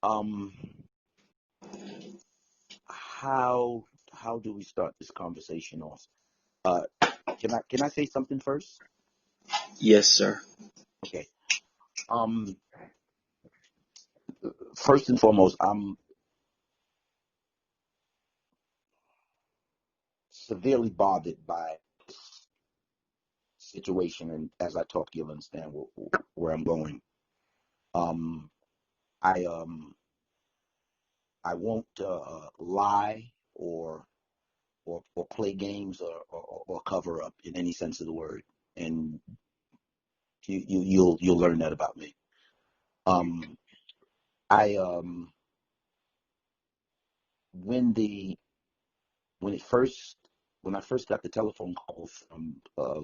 Um, how how do we start this conversation off? Uh, can I say something first? Yes, sir. Okay. Um, First and foremost, I'm severely bothered by this situation, and as I talk, you'll understand where I'm going. Um, I I won't lie or play games or cover up in any sense of the word, and you'll learn that about me. Um, I when the when it first when I first got the telephone call from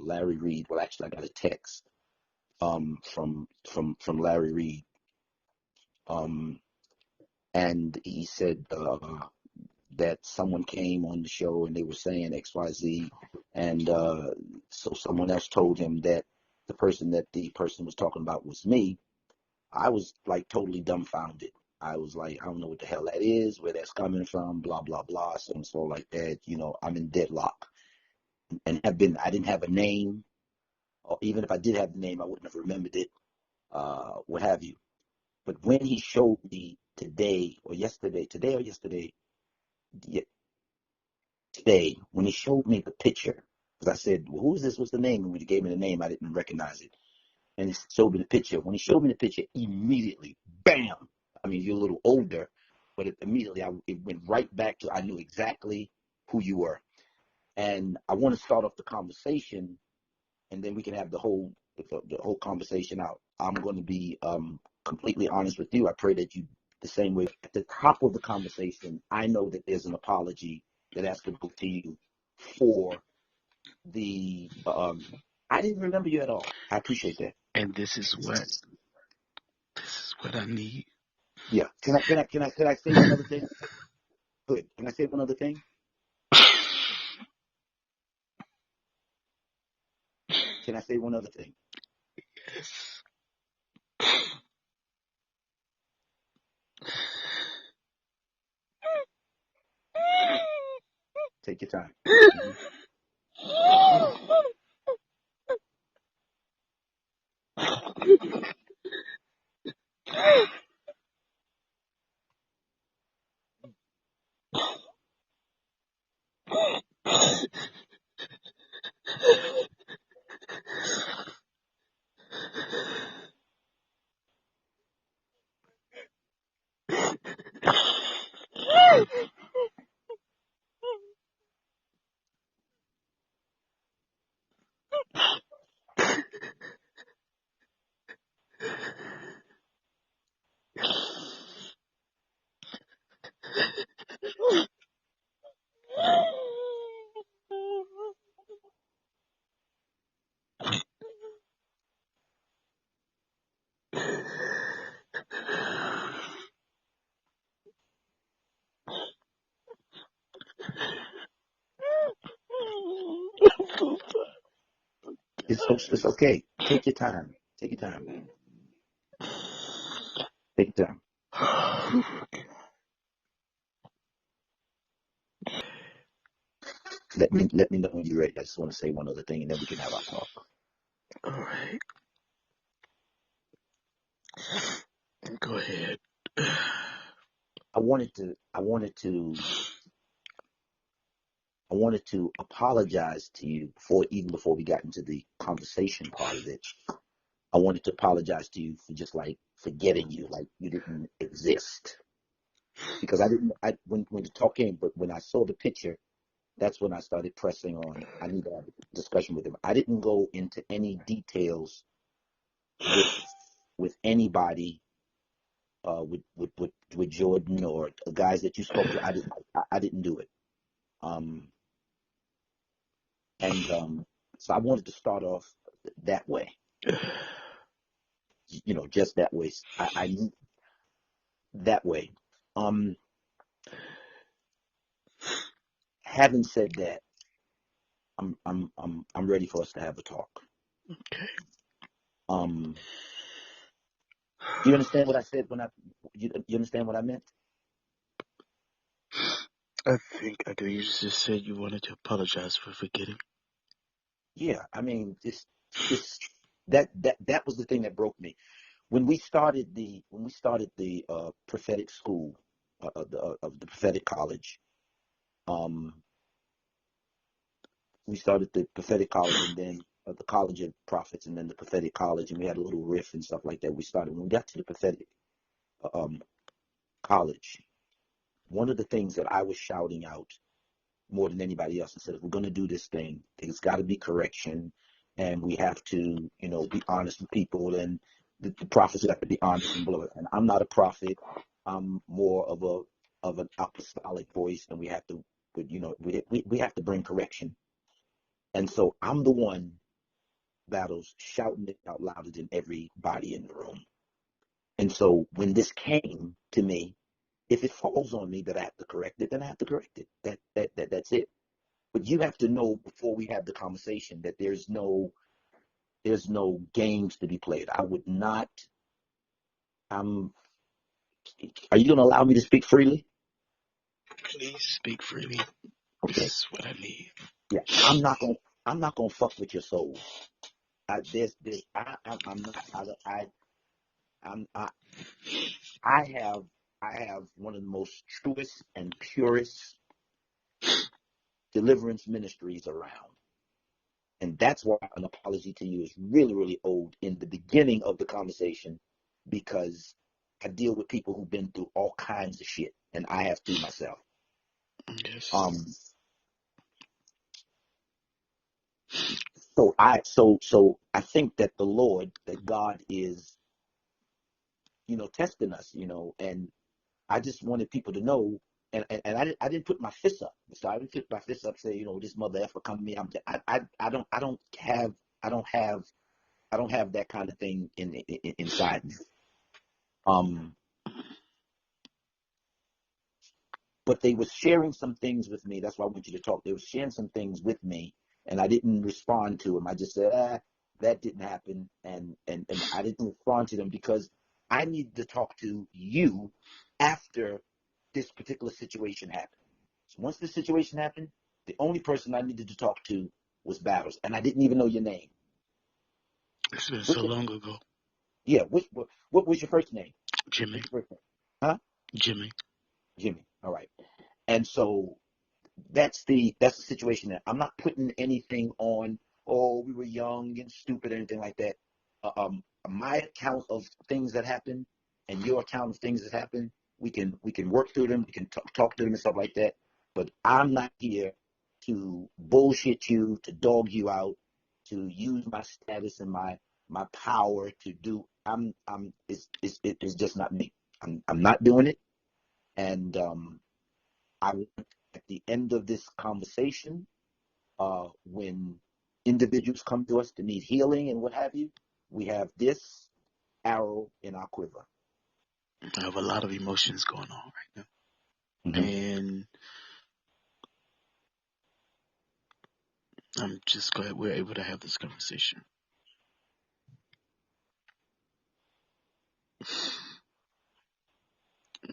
Larry Reed. Well, actually, I got a text from Larry Reed, um, and he said that someone came on the show and they were saying XYZ, and so someone else told him that the person was talking about was me. I was like totally dumbfounded. I was like, I don't know what the hell that is, where that's coming from, blah blah blah, so and so like that. I'm in deadlock, and I didn't have a name, or even if I did have the name, I wouldn't have remembered it, what have you. But when he showed me today or yesterday, today, when he showed me the picture, because I said, well, who is this? What's the name? And when he gave me the name, I didn't recognize it. And he showed me the picture. When he showed me the picture, immediately, bam! I mean, you're a little older, but immediately it went right back to, I knew exactly who you were. And I want to start off the conversation, and then we can have the whole conversation out. I'm going to be completely honest with you. I pray that you the same way. At the top of the conversation, I know that there's an apology that has to go to you for the. I didn't remember you at all. I appreciate that. And this is what I need. Yeah. Can I say one other thing? Good. Can I say one other thing? Can I say one other thing? Yes. Take your time. Mhm. It's okay. Take your time. Take your time. Take your time. Let me know when you're ready. I just want to say one other thing, and then we can have our talk. All right. Go ahead. I wanted to I wanted to I wanted to apologize to you before we got into the conversation part of it. I wanted to apologize to you for just like forgetting you, like you didn't exist. Because I didn't I when the talk came, but when I saw the picture, that's when I started pressing on. I need to have a discussion with him. I didn't go into any details with anybody, with Jordan or the guys that you spoke to. I didn't do it. Um, and so I wanted to start off that way, just that way. I need that way. Um, Having said that, I'm ready for us to have a talk. Okay. Um, You understand what I said when you understand what I meant? I think I could. You just said you wanted to apologize for forgetting. Yeah, I mean, this that was the thing that broke me when we started the prophetic school of the prophetic college. Um, we started the prophetic college and then the college of prophets and then the prophetic college, and we had a little riff and stuff like that. We started when we got to the prophetic um college. One of the things that I was shouting out more than anybody else and said, if we're going to do this thing, there's got to be correction, and we have to, be honest with people, and the prophets have to be honest and blah. And I'm not a prophet. I'm more of an apostolic voice, and we have to, we have to bring correction. And so I'm the one battles shouting it out louder than everybody in the room. And so when this came to me, if it falls on me that I have to correct it, then I have to correct it. That's it. But you have to know before we have the conversation that there's no games to be played. I would not. I'm. Are you going to allow me to speak freely? Please speak freely. This Okay. is what I need. Yeah. I'm not gonna fuck with your soul. I'm not. I'm. I have one of the most truest and purest deliverance ministries around. And that's why an apology to you is really, really owed in the beginning of the conversation, because I deal with people who've been through all kinds of shit, and I have too myself. Yes. So I think that that God is, testing us, and I just wanted people to know, and I didn't put my fists up. So I didn't put my fists up, say, this mother effer come to me. I don't have that kind of thing inside me. Um, but they were sharing some things with me. That's why I want you to talk. They were sharing some things with me, and I didn't respond to them. I just said, that didn't happen, and I didn't respond to them because I needed to talk to you after this particular situation happened. So once this situation happened, the only person I needed to talk to was Battles, and I didn't even know your name. It's been so What's long ago. Yeah, what was your first name? Jimmy. What's your first name? Huh? Jimmy. Jimmy. All right. And so that's the situation that I'm not putting anything on. Oh, we were young and stupid, or anything like that. My account of things that happen and your account of things that happen, we can work through them. We can talk to them and stuff like that. But I'm not here to bullshit you, to dog you out, to use my status and my power to do. It's just not me. I'm not doing it, and I want at the end of this conversation, when individuals come to us to need healing and what have you, we have this arrow in our quiver. I have a lot of emotions going on right now. Mm-hmm. And I'm just glad we're able to have this conversation.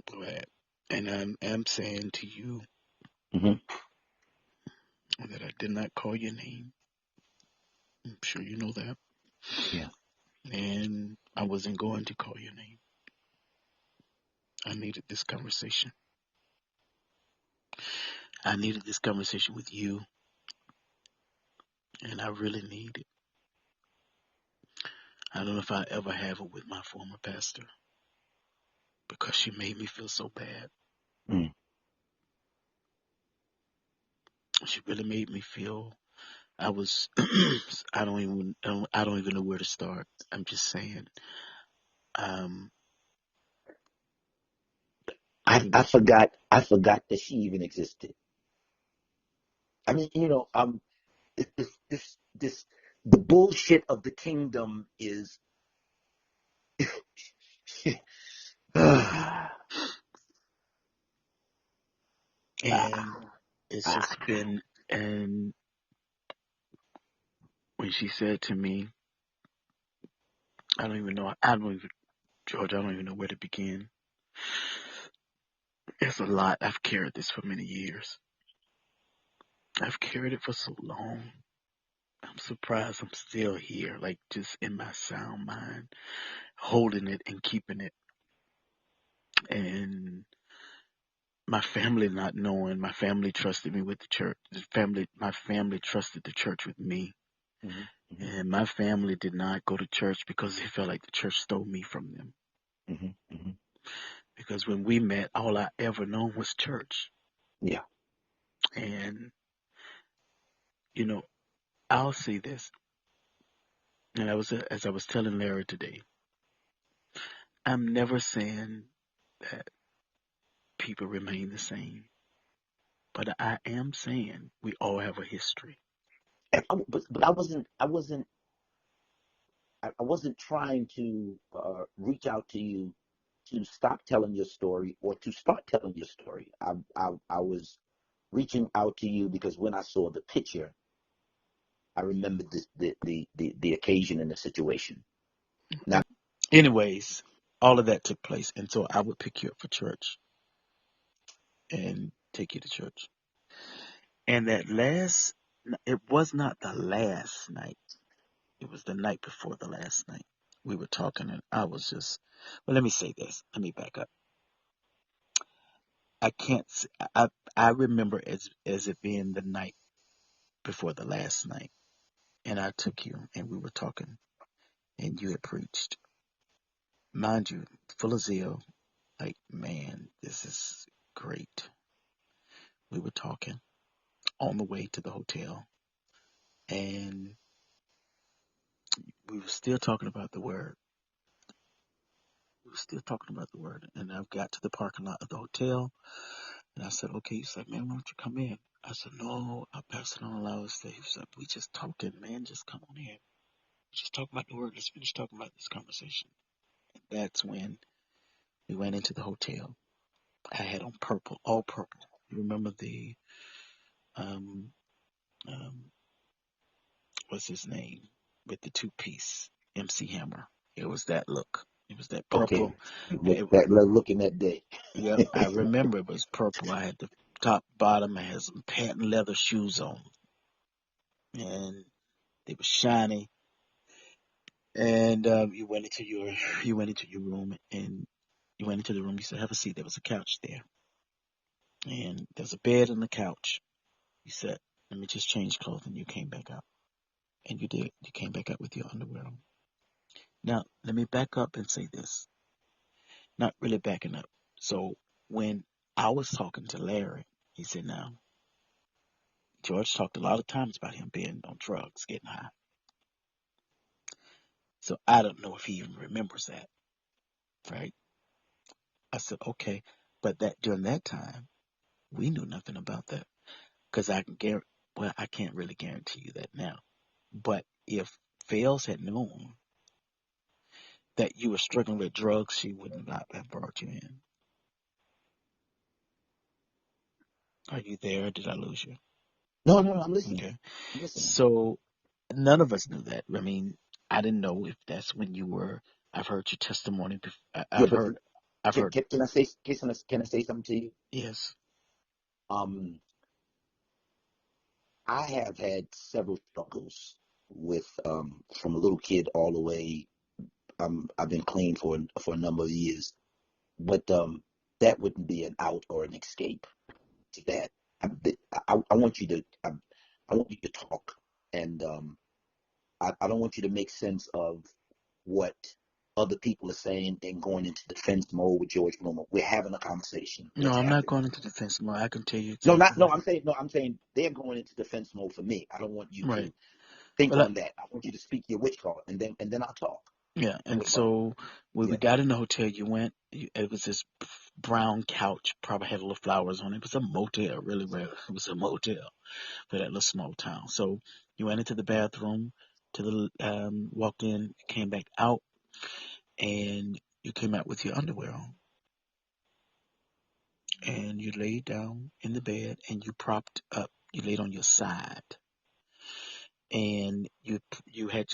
Glad. And I'm saying to you Mm-hmm. that I did not call your name. I'm sure you know that. Yeah. And I wasn't going to call your name. I needed this conversation. I needed this conversation with you. And I really need it. I don't know if I ever have it with my former pastor, because she made me feel so bad. Mm. She really made me feel I was I don't even know where to start. I'm just saying. Um, I forgot that she even existed. I mean, this the bullshit of the kingdom is ah, and it's just been, and when she said to me, I don't even George, I don't even know where to begin. It's a lot. I've carried this for many years. I've carried it for so long. I'm surprised I'm still here, like just in my sound mind, holding it and keeping it. And my family not knowing, my family trusted me with the church. My family trusted the church with me. Hmm. Hmm. And my family did not go to church because they felt like the church stole me from them. Hmm. Hmm. Because when we met, all I ever known was church. Yeah. And, you know, I'll say this, and as I was telling Larry today, I'm never saying that people remain the same, but I am saying we all have a history. But I wasn't trying to reach out to you to stop telling your story or to start telling your story. I was reaching out to you because when I saw the picture, I remembered the occasion and the situation. Now, Anyways, all of that took place, and so I would pick you up for church and take you to church. And it was not the last night. It was the night before the last night. We were talking, and I was just, well, let me say this. Let me back up. I can't, I remember as it being the night before the last night. And I took you, and we were talking, and you had preached. Mind you, full of zeal, like, man, this is great. We were talking on the way to the hotel, and we were still talking about the word. We were still talking about the word. And I got to the parking lot of the hotel, and I said, okay. He's like, man, why don't you come in? I said, no, our pastor don't allow us to. He said, we just talking, man. Just come on in. Just talk about the word. Let's finish talking about this conversation. And that's when we went into the hotel. I had on purple, all purple. You remember the, um, um, what's his name? With the two-piece MC Hammer. It was that look. It was that okay, purple. It, looking that day. yep, I remember it was purple. I had the top, bottom. I had some patent leather shoes on, and they were shiny. And you went into your room, and you went into the room. You said, "Have a seat." There was a couch there, and there's a bed on the couch. You said, "Let me just change clothes," and you came back out, and you did. You came back out with your underwear on. Now, let me back up and say this. Not really backing up. So when I was talking to Larry, he said, "Now, George talked a lot of times about him being on drugs, getting high." So I don't know if he even remembers that, right? I said, okay, but that during that time, we knew nothing about that because well, I can't really guarantee you that now. But if Fales had known that you were struggling with drugs, she would not have brought you in. Are you there? Did I lose you? No, no, no, I'm listening. Okay. I'm listening. So none of us knew that. I mean, I didn't know if that's when you were. I've heard your testimony. Yeah, I've but heard. I've heard. can I say something to you? Yes. Um, I have had several struggles with from a little kid all the way. I've been clean for a number of years, but that wouldn't be an out or an escape to that. I, I want you to I want you to talk, and I don't want you to make sense of what other people are saying and going into defense mode with George Bloomer. We're having a conversation. No, Let's I'm have not it. going into defense mode. I can tell you No, exactly not no. what. I'm saying they're going into defense mode for me. I don't want you Right. to think Well, on that. I want you to speak your witch card, and then I'll talk. yeah. And And what's going on? so when we Yeah. got in the hotel, it was this brown couch, probably had little flowers on it. It was a motel, really. Well, it was a motel for that little small town. So you went into the bathroom, walked in, came back out, and you came out with your underwear on. And you laid down in the bed and you propped up. You laid on your side, and you had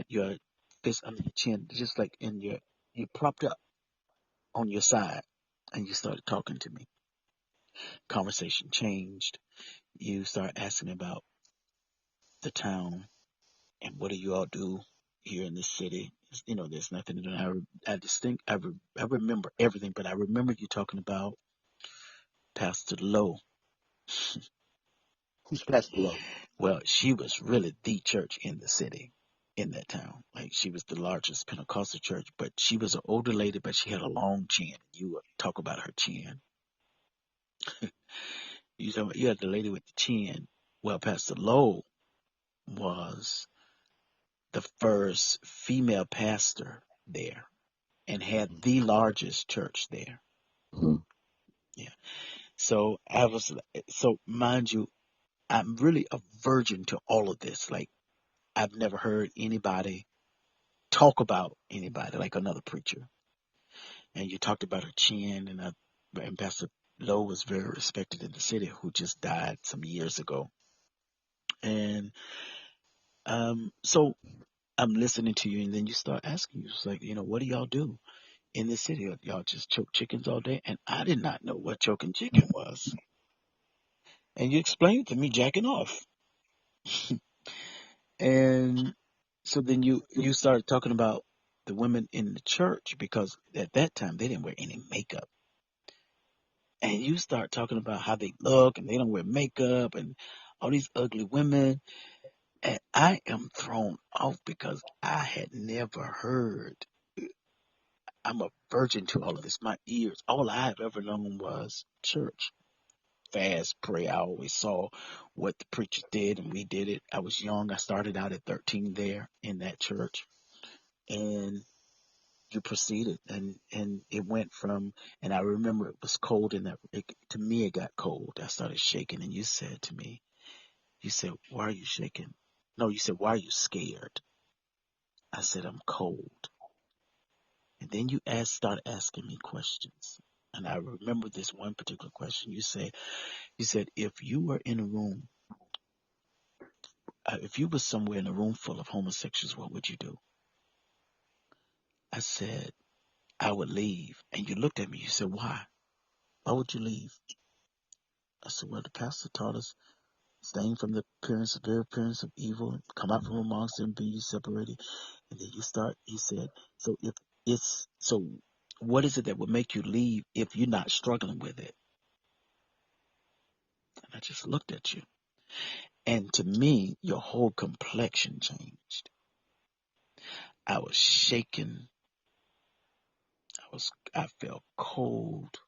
your fist under your chin, just like in your. You propped up. on your side, and you started talking to me. Conversation changed. You start asking about the town and what do you all do here in this city. There's nothing to do. I remember everything, but I remember you talking about Pastor Lowe. Who's Pastor Lowe? Well, she was really the church in the city, in that town. Like, she was the largest Pentecostal church, but she was an older lady, but she had a long chin. You would talk about her chin. You had the lady with the chin. Well, Pastor Lowe was the first female pastor there and had the largest church there. Mm-hmm. Yeah. So mind you, I'm really a virgin to all of this. Like, I've never heard anybody talk about anybody like another preacher. And you talked about her chin, and Pastor Lowe was very respected in the city, who just died some years ago. And so I'm listening to you, and then you start asking, you like, what do y'all do in the city? Y'all just choke chickens all day? And I did not know what choking chicken was. And you explained to me jacking off. And so then you started talking about the women in the church, because at that time they didn't wear any makeup. And you start talking about how they look and they don't wear makeup and all these ugly women. And I am thrown off because I had never heard. I'm a virgin to all of this. My ears, all I have ever known was church. Fast, pray. I always saw what the preachers did, and we did it. I was young. I started out at 13 there in that church. And you proceeded, and it went from, and I remember it was cold, and to me it got cold. I started shaking, and you said to me, why are you shaking? No, you said, why are you scared? I said, I'm cold. And then you started asking me questions. And I remember this one particular question. You said, if you were in a room, if you were somewhere in a room full of homosexuals, what would you do? I said, I would leave. And you looked at me. You said, why? Why would you leave? I said, well, the pastor taught us, staying from the very appearance of evil, and come out from amongst them, be ye separated. And then you said, so what is it that would make you leave if you're not struggling with it? And I just looked at you. And to me, your whole complexion changed. I was shaking. I felt cold.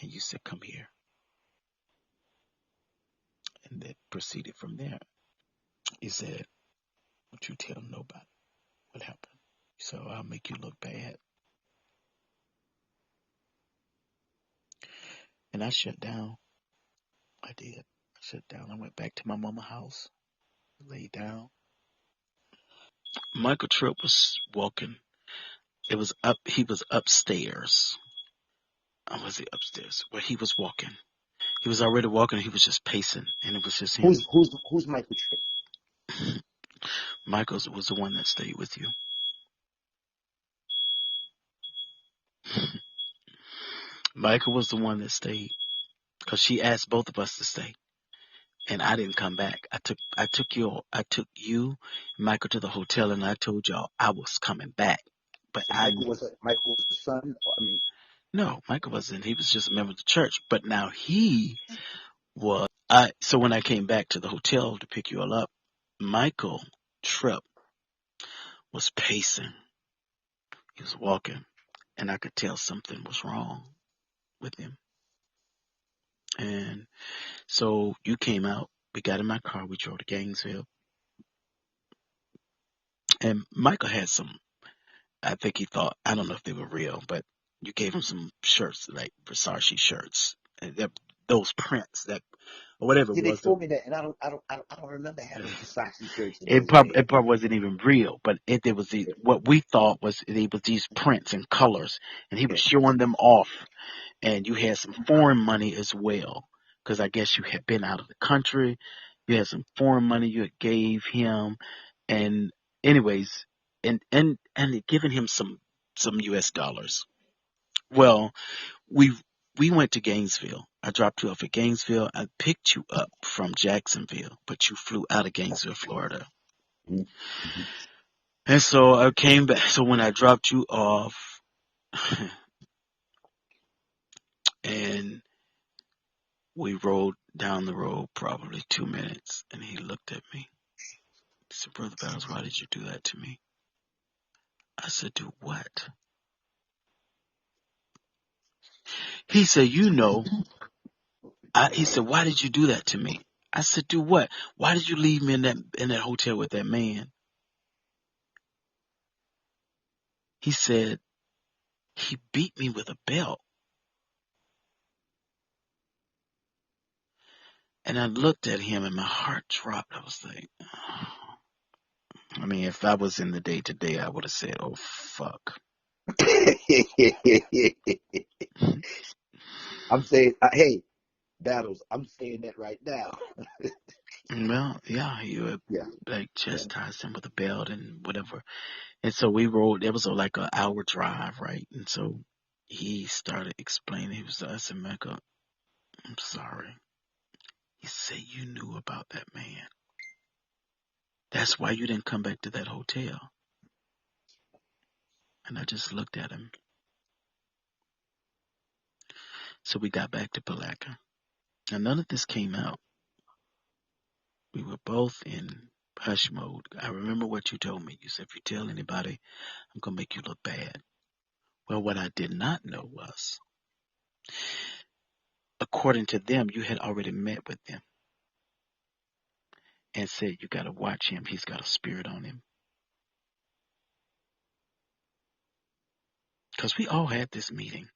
And you said, come here. And then proceeded from there. He said, don't you tell nobody what happened. So I'll make you look bad. And I shut down. I did. I shut down. I went back to my mama's house, laid down. Michael Tripp was walking. He was upstairs. Was he upstairs? Where he was walking. He was already walking. He was just pacing, and it was just him. Who's Michael Tripp? Michael was the one that stayed with you. Michael was the one that stayed, because she asked both of us to stay, and I didn't come back. I took you, Michael, to the hotel, and I told y'all I was coming back. But So Michael was the son. No, Michael wasn't. He was just a member of the church. But now he was. So when I came back to the hotel to pick you all up, Michael Tripp was pacing. He was walking, and I could tell something was wrong with him. And so you came out. We got in my car. We drove to Gainesville. And Michael had some, I think he thought, I don't know if they were real, but you gave him some shirts, like Versace shirts. And those prints, that, or whatever it Yeah, they was. told me that, and I don't remember having Versace shirts in It those days. probably wasn't even real, but there was what we thought was it was these prints and colors, and he was showing them off. And you had some foreign money as well, because I guess you had been out of the country. You had some foreign money you had gave him, and anyways, and it given him some U.S. dollars. Well, we went to Gainesville. I dropped you off at Gainesville. I picked you up from Jacksonville, but you flew out of Gainesville, Florida. Mm-hmm. And so I came back. So when I dropped you off, and we rode down the road probably 2 minutes, and he looked at me. He said, Brother Battles, why did you do that to me? I said, do what? He said, you know. He said, why did you do that to me? I said, do what? Why did you leave me in that hotel with that man? He said, he beat me with a belt. And I looked at him and my heart dropped. I was like, I mean, if I was in the day to day, I would have said, oh, fuck. I'm saying, hey, Battles, I'm saying that right now. Well, yeah, you would Yeah, like yeah. chastise him with a belt and whatever. And so we rode, it was like an hour drive, right? And so he started explaining. I said, Mecca, I'm sorry. He said, you knew about that man. That's why you didn't come back to that hotel. And I just looked at him. So we got back to Palaca. Now, none of this came out. We were both in hush mode. I remember what you told me. You said, if you tell anybody, I'm going to make you look bad. Well, what I did not know was, according to them, you had already met with them and said, you got to watch him. He's got a spirit on him. Because we all had this meeting.